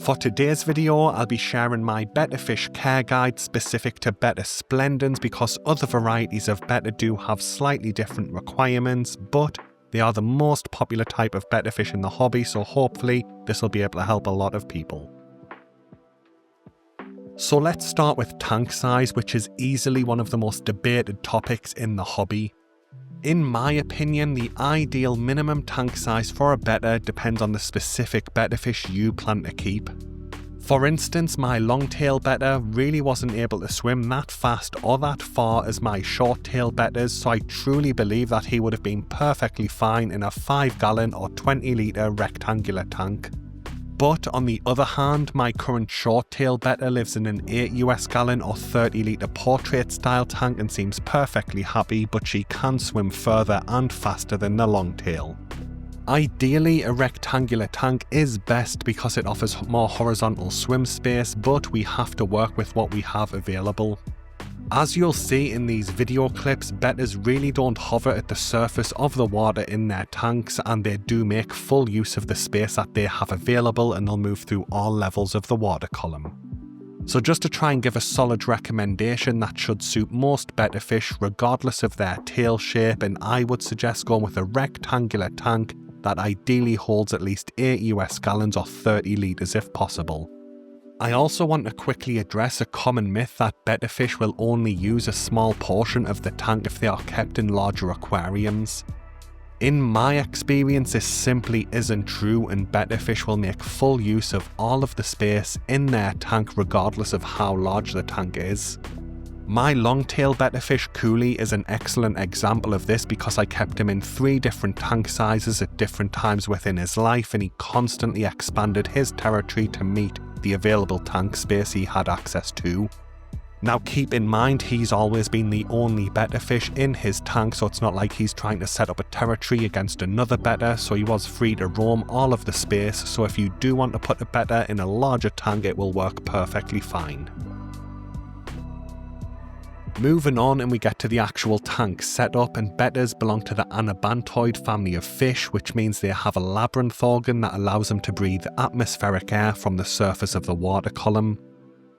For today's video, I'll be sharing my Betta fish care guide specific to Betta splendens because other varieties of Betta do have slightly different requirements, but they are the most popular type of Betta fish in the hobby, so hopefully this will be able to help a lot of people. So let's start with tank size, which is easily one of the most debated topics in the hobby. In my opinion, the ideal minimum tank size for a Betta depends on the specific Betta fish you plan to keep. For instance, my longtail Betta really wasn't able to swim that fast or that far as my short-tail Bettas, so I truly believe that he would have been perfectly fine in a 5-gallon or 20-litre rectangular tank. But on the other hand, my current short-tail Betta lives in an 8 US gallon or 30-litre portrait-style tank and seems perfectly happy, but she can swim further and faster than the longtail. Ideally, a rectangular tank is best because it offers more horizontal swim space, but we have to work with what we have available. As you'll see in these video clips, Bettas really don't hover at the surface of the water in their tanks, and they do make full use of the space that they have available, and they'll move through all levels of the water column. So just to try and give a solid recommendation that should suit most Betta fish regardless of their tail shape, and I would suggest going with a rectangular tank that ideally holds at least 8 US gallons or 30 litres if possible. I also want to quickly address a common myth that Betta fish will only use a small portion of the tank if they are kept in larger aquariums. In my experience, this simply isn't true, and Betta fish will make full use of all of the space in their tank regardless of how large the tank is. My longtail Betta fish Cooley is an excellent example of this because I kept him in 3 different tank sizes at different times within his life, and he constantly expanded his territory to meet the available tank space he had access to. Now keep in mind, he's always been the only Betta fish in his tank, so it's not like he's trying to set up a territory against another Betta, so he was free to roam all of the space, so if you do want to put a Betta in a larger tank, it will work perfectly fine. Moving on, and we get to the actual tank setup, and Bettas belong to the anabantoid family of fish, which means they have a labyrinth organ that allows them to breathe atmospheric air from the surface of the water column.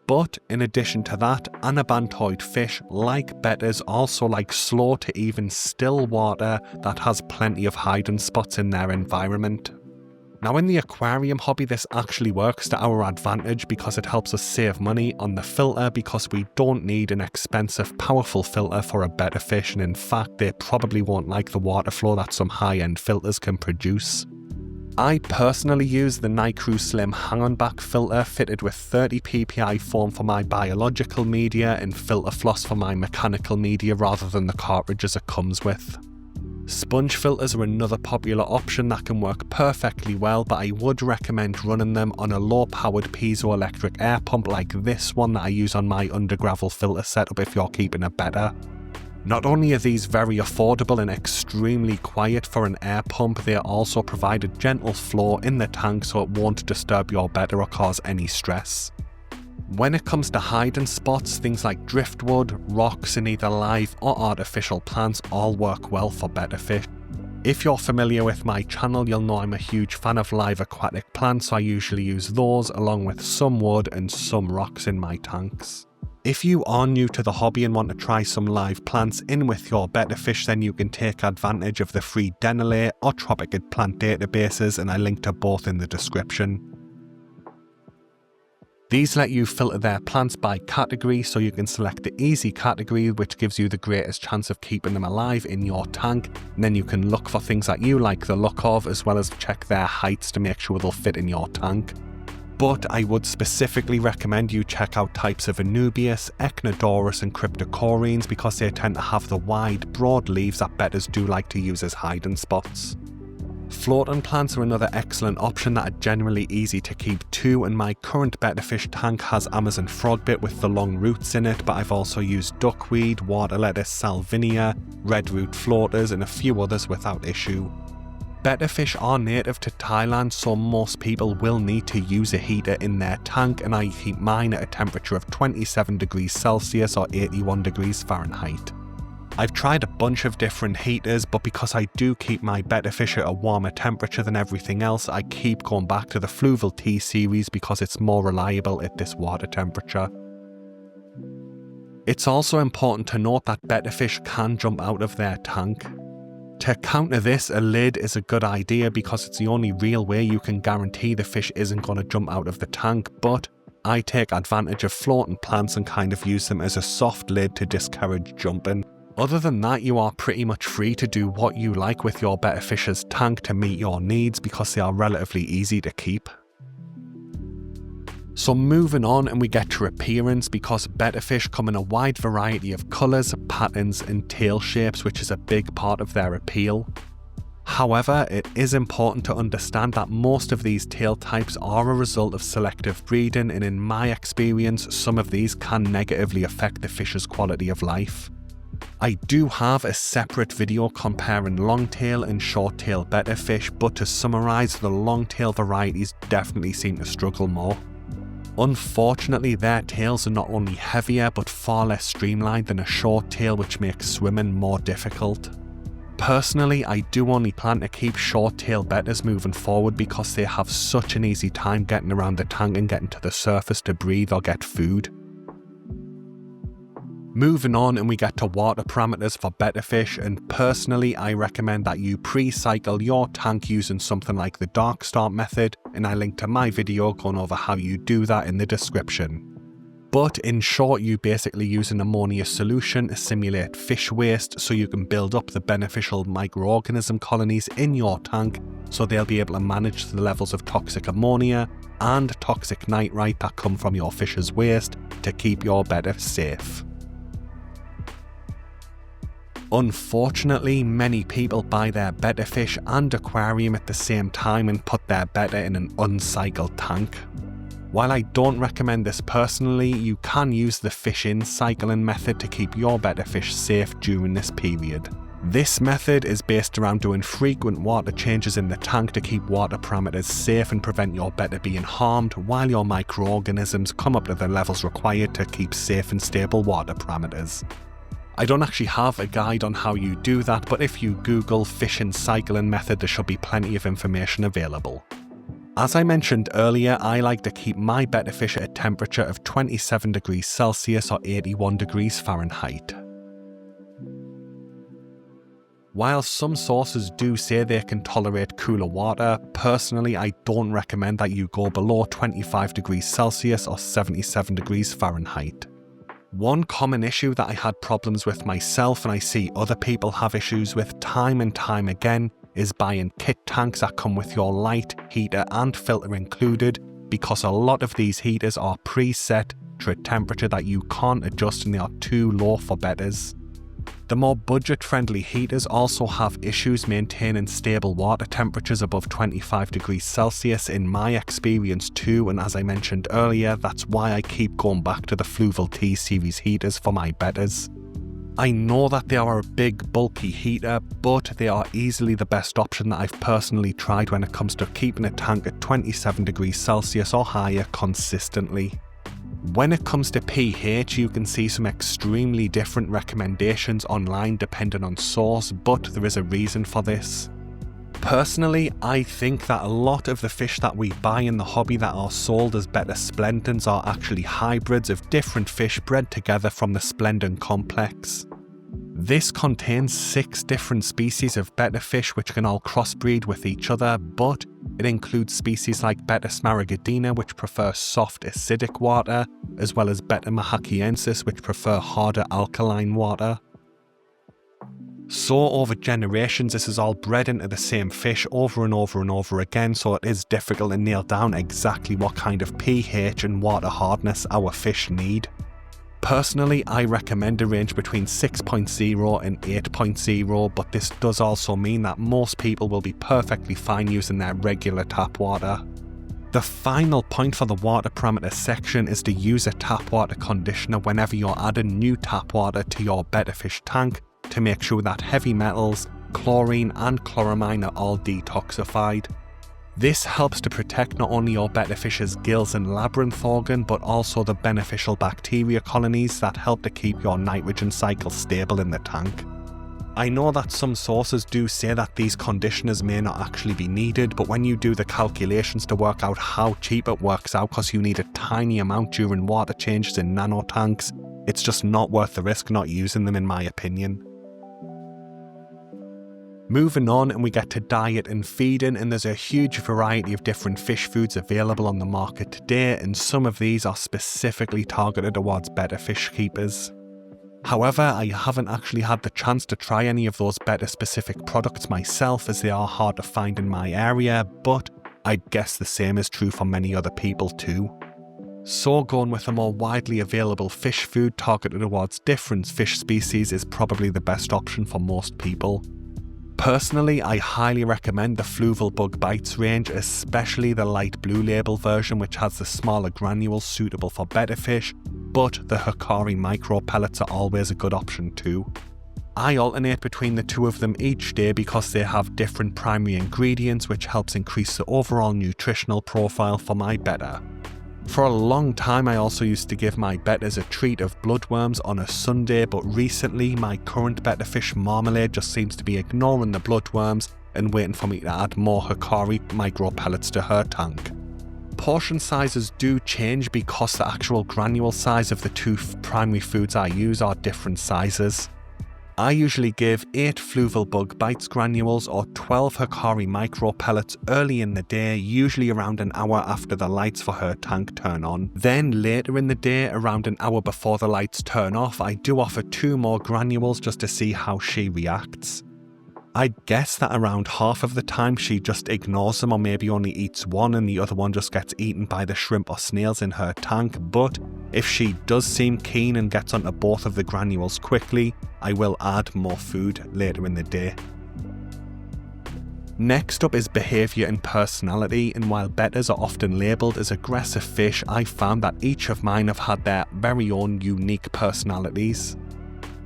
But in addition to that, anabantoid fish, like Bettas, also like slow to even still water that has plenty of hiding spots in their environment. Now in the aquarium hobby, this actually works to our advantage because it helps us save money on the filter, because we don't need an expensive powerful filter for a Betta fish, and in fact they probably won't like the water flow that some high-end filters can produce. I personally use the Nicrew Slim hang-on back filter fitted with 30 ppi foam for my biological media and filter floss for my mechanical media rather than the cartridges it comes with. Sponge filters are another popular option that can work perfectly well, but I would recommend running them on a low-powered piezoelectric air pump like this one that I use on my undergravel filter setup if you're keeping a Betta. Not only are these very affordable and extremely quiet for an air pump, they also provide a gentle flow in the tank so it won't disturb your Betta or cause any stress. When it comes to hiding spots, things like driftwood, rocks, and either live or artificial plants all work well for Betta fish. If you're familiar with my channel, you'll know I'm a huge fan of live aquatic plants, so I usually use those along with some wood and some rocks in my tanks. If you are new to the hobby and want to try some live plants in with your Betta fish, then you can take advantage of the free Denali or Tropicid plant databases, and I link to both in the description. These let you filter their plants by category, so you can select the easy category, which gives you the greatest chance of keeping them alive in your tank, and then you can look for things that you like the look of, as well as check their heights to make sure they'll fit in your tank. But I would specifically recommend you check out types of Anubias, Echinodorus and Cryptocorenes because they tend to have the wide, broad leaves that Bettas do like to use as hiding spots. Floating plants are another excellent option that are generally easy to keep too, and my current Betta fish tank has Amazon frogbit with the long roots in it, but I've also used duckweed, water lettuce, salvinia, red root floaters and a few others without issue. Betta fish are native to Thailand, so most people will need to use a heater in their tank, and I keep mine at a temperature of 27 degrees Celsius or 81 degrees Fahrenheit. I've tried a bunch of different heaters, but because I do keep my Betta fish at a warmer temperature than everything else, I keep going back to the Fluval T-Series because it's more reliable at this water temperature. It's also important to note that Betta fish can jump out of their tank. To counter this, a lid is a good idea because it's the only real way you can guarantee the fish isn't going to jump out of the tank, but I take advantage of floating plants and kind of use them as a soft lid to discourage jumping. Other than that, you are pretty much free to do what you like with your Betta fish's tank to meet your needs because they are relatively easy to keep. So moving on, and we get to appearance, because Betta fish come in a wide variety of colours, patterns and tail shapes, which is a big part of their appeal. However, it is important to understand that most of these tail types are a result of selective breeding, and in my experience, some of these can negatively affect the fish's quality of life. I do have a separate video comparing longtail and short-tail Betta fish, but to summarise, the longtail varieties definitely seem to struggle more. Unfortunately, their tails are not only heavier but far less streamlined than a short tail, which makes swimming more difficult. Personally, I do only plan to keep short tail Bettas moving forward because they have such an easy time getting around the tank and getting to the surface to breathe or get food. Moving on, and we get to water parameters for Betta fish, and personally I recommend that you pre-cycle your tank using something like the dark start method, and I link to my video going over how you do that in the description. But in short, you basically use an ammonia solution to simulate fish waste so you can build up the beneficial microorganism colonies in your tank so they'll be able to manage the levels of toxic ammonia and toxic nitrite that come from your fish's waste to keep your Betta safe. Unfortunately, many people buy their Betta fish and aquarium at the same time and put their Betta in an uncycled tank. While I don't recommend this personally, you can use the fish-in cycling method to keep your Betta fish safe during this period. This method is based around doing frequent water changes in the tank to keep water parameters safe and prevent your Betta being harmed while your microorganisms come up to the levels required to keep safe and stable water parameters. I don't actually have a guide on how you do that, but if you Google fish-in cycling method, there should be plenty of information available. As I mentioned earlier, I like to keep my Betta fish at a temperature of 27 degrees Celsius or 81 degrees Fahrenheit. While some sources do say they can tolerate cooler water, personally I don't recommend that you go below 25 degrees Celsius or 77 degrees Fahrenheit. One common issue that I had problems with myself and I see other people have issues with time and time again is buying kit tanks that come with your light, heater and filter included, because a lot of these heaters are preset to a temperature that you can't adjust and they are too low for Bettas. The more budget-friendly heaters also have issues maintaining stable water temperatures above 25 degrees Celsius in my experience too, and as I mentioned earlier, that's why I keep going back to the Fluval T-Series heaters for my Bettas. I know that they are a big bulky heater, but they are easily the best option that I've personally tried when it comes to keeping a tank at 27 degrees Celsius or higher consistently. When it comes to pH, you can see some extremely different recommendations online depending on source, but there is a reason for this. Personally, I think that a lot of the fish that we buy in the hobby that are sold as Betta splendens are actually hybrids of different fish bred together from the splendin complex. This contains 6 different species of Betta fish which can all crossbreed with each other, but it includes species like Betta smaragdina which prefer soft acidic water, as well as Betta mahakiensis which prefer harder alkaline water. So over generations this is all bred into the same fish over and over and over again, so it is difficult to nail down exactly what kind of pH and water hardness our fish need. Personally, I recommend a range between 6.0 and 8.0, but this does also mean that most people will be perfectly fine using their regular tap water. The final point for the water parameter section is to use a tap water conditioner whenever you're adding new tap water to your Betta fish tank to make sure that heavy metals, chlorine and chloramine are all detoxified. This helps to protect not only your betta fish's gills and labyrinth organ, but also the beneficial bacteria colonies that help to keep your nitrogen cycle stable in the tank. I know that some sources do say that these conditioners may not actually be needed, but when you do the calculations to work out how cheap it works out because you need a tiny amount during water changes in nano tanks, it's just not worth the risk not using them in my opinion. Moving on, and we get to diet and feeding, and there's a huge variety of different fish foods available on the market today, and some of these are specifically targeted towards betta fish keepers. However, I haven't actually had the chance to try any of those betta specific products myself, as they are hard to find in my area, but I'd guess the same is true for many other people too. So going with a more widely available fish food targeted towards different fish species is probably the best option for most people. Personally, I highly recommend the Fluval Bug Bites range, especially the light blue label version, which has the smaller granules suitable for betta fish, but the Hikari micro pellets are always a good option too. I alternate between the two of them each day because they have different primary ingredients, which helps increase the overall nutritional profile for my betta. For a long time I also used to give my bettas a treat of bloodworms on a Sunday, but recently my current betta fish marmalade just seems to be ignoring the bloodworms and waiting for me to add more Hikari micro pellets to her tank. Portion sizes do change because the actual granule size of the two primary foods I use are different sizes. I usually give 8 Fluval Bug Bites granules or 12 Hikari micro pellets early in the day, usually around an hour after the lights for her tank turn on. Then later in the day, around an hour before the lights turn off, I do offer 2 more granules just to see how she reacts. I'd guess that around half of the time she just ignores them or maybe only eats one and the other one just gets eaten by the shrimp or snails in her tank, but if she does seem keen and gets onto both of the granules quickly, I will add more food later in the day. Next up is behaviour and personality, and while bettas are often labelled as aggressive fish, I found that each of mine have had their very own unique personalities.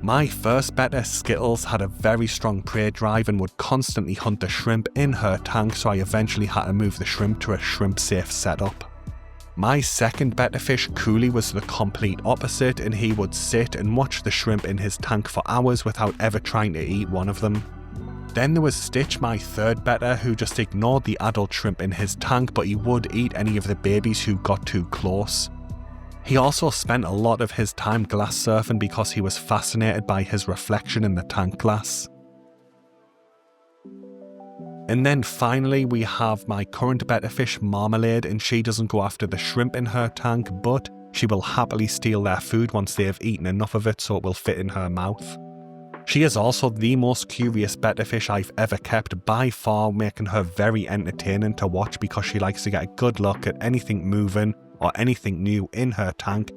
My first betta, Skittles, had a very strong prey drive and would constantly hunt the shrimp in her tank, so I eventually had to move the shrimp to a shrimp safe setup. My second betta fish, Cooley, was the complete opposite, and he would sit and watch the shrimp in his tank for hours without ever trying to eat one of them. Then there was Stitch, my third betta, who just ignored the adult shrimp in his tank, but he would eat any of the babies who got too close. He also spent a lot of his time glass surfing because he was fascinated by his reflection in the tank glass. And then finally we have my current betta fish, Marmalade, and she doesn't go after the shrimp in her tank, but she will happily steal their food once they have eaten enough of it so it will fit in her mouth. She is also the most curious betta fish I've ever kept by far, making her very entertaining to watch because she likes to get a good look at anything moving or anything new in her tank.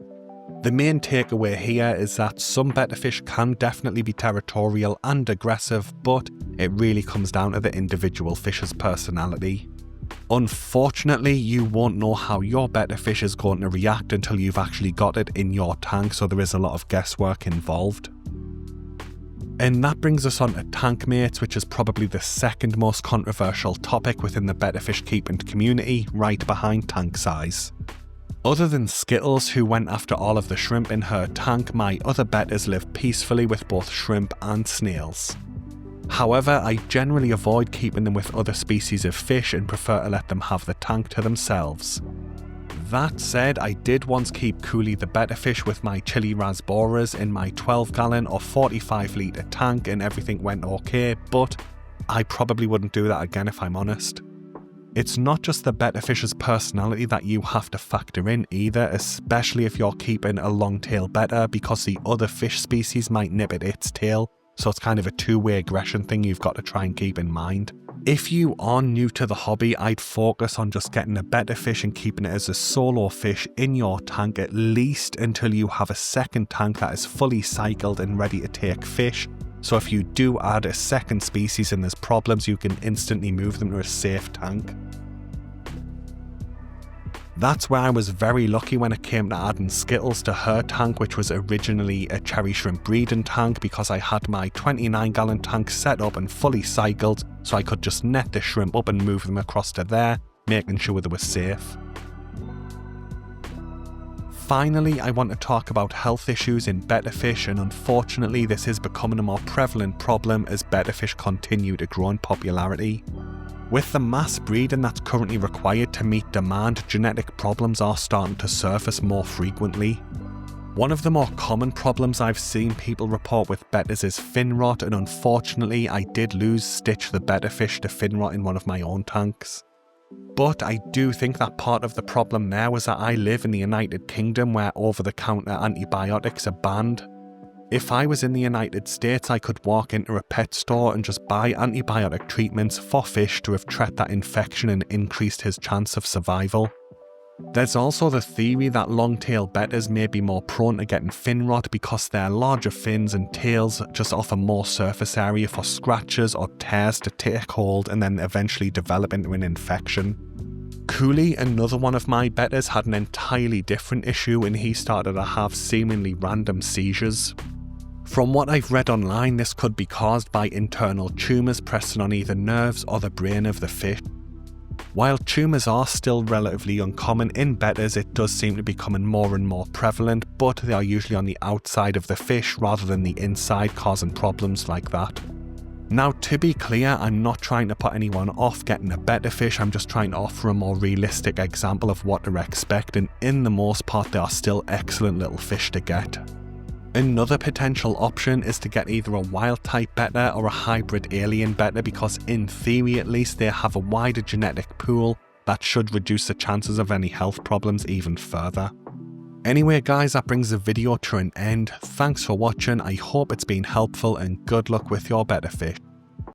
The main takeaway here is that some betta fish can definitely be territorial and aggressive, but it really comes down to the individual fish's personality. Unfortunately, you won't know how your betta fish is going to react until you've actually got it in your tank, so there is a lot of guesswork involved. And that brings us on to tank mates, which is probably the second most controversial topic within the betta fish keeping community, right behind tank size. Other than Skittles, who went after all of the shrimp in her tank, my other bettas live peacefully with both shrimp and snails. However, I generally avoid keeping them with other species of fish and prefer to let them have the tank to themselves. That said, I did once keep Cooley the betta fish with my chili rasboras in my 12-gallon or 45-litre tank and everything went okay, but I probably wouldn't do that again if I'm honest. It's not just the betta fish's personality that you have to factor in either, especially if you're keeping a long-tail betta, because the other fish species might nip at its tail, so it's kind of a two-way aggression thing you've got to try and keep in mind. If you are new to the hobby, I'd focus on just getting a betta fish and keeping it as a solo fish in your tank at least until you have a second tank that is fully cycled and ready to take fish. So if you do add a second species and there's problems, you can instantly move them to a safe tank. That's where I was very lucky when it came to adding Skittles to her tank, which was originally a cherry shrimp breeding tank, because I had my 29-gallon tank set up and fully cycled, so I could just net the shrimp up and move them across to there, making sure they were safe. Finally, I want to talk about health issues in betta fish, and unfortunately this is becoming a more prevalent problem as betta fish continue to grow in popularity. With the mass breeding that's currently required to meet demand, genetic problems are starting to surface more frequently. One of the more common problems I've seen people report with bettas is fin rot, and unfortunately I did lose Stitch the betta fish to fin rot in one of my own tanks. But I do think that part of the problem now is that I live in the United Kingdom where over-the-counter antibiotics are banned. If I was in the United States, I could walk into a pet store and just buy antibiotic treatments for fish to have treated that infection and increased his chance of survival. There's also the theory that long-tail bettas may be more prone to getting fin rot because their larger fins and tails just offer more surface area for scratches or tears to take hold and then eventually develop into an infection. Cooley, another one of my bettas, had an entirely different issue and he started to have seemingly random seizures. From what I've read online, this could be caused by internal tumours pressing on either nerves or the brain of the fish. While tumours are still relatively uncommon in bettas, it does seem to be becoming more and more prevalent, but they are usually on the outside of the fish rather than the inside, causing problems like that. Now, to be clear, I'm not trying to put anyone off getting a betta fish, I'm just trying to offer a more realistic example of what to expect, and in the most part they are still excellent little fish to get. Another potential option is to get either a wild type betta or a hybrid alien betta, because in theory at least they have a wider genetic pool that should reduce the chances of any health problems even further. Anyway guys, that brings the video to an end. Thanks for watching, I hope it's been helpful and good luck with your betta fish.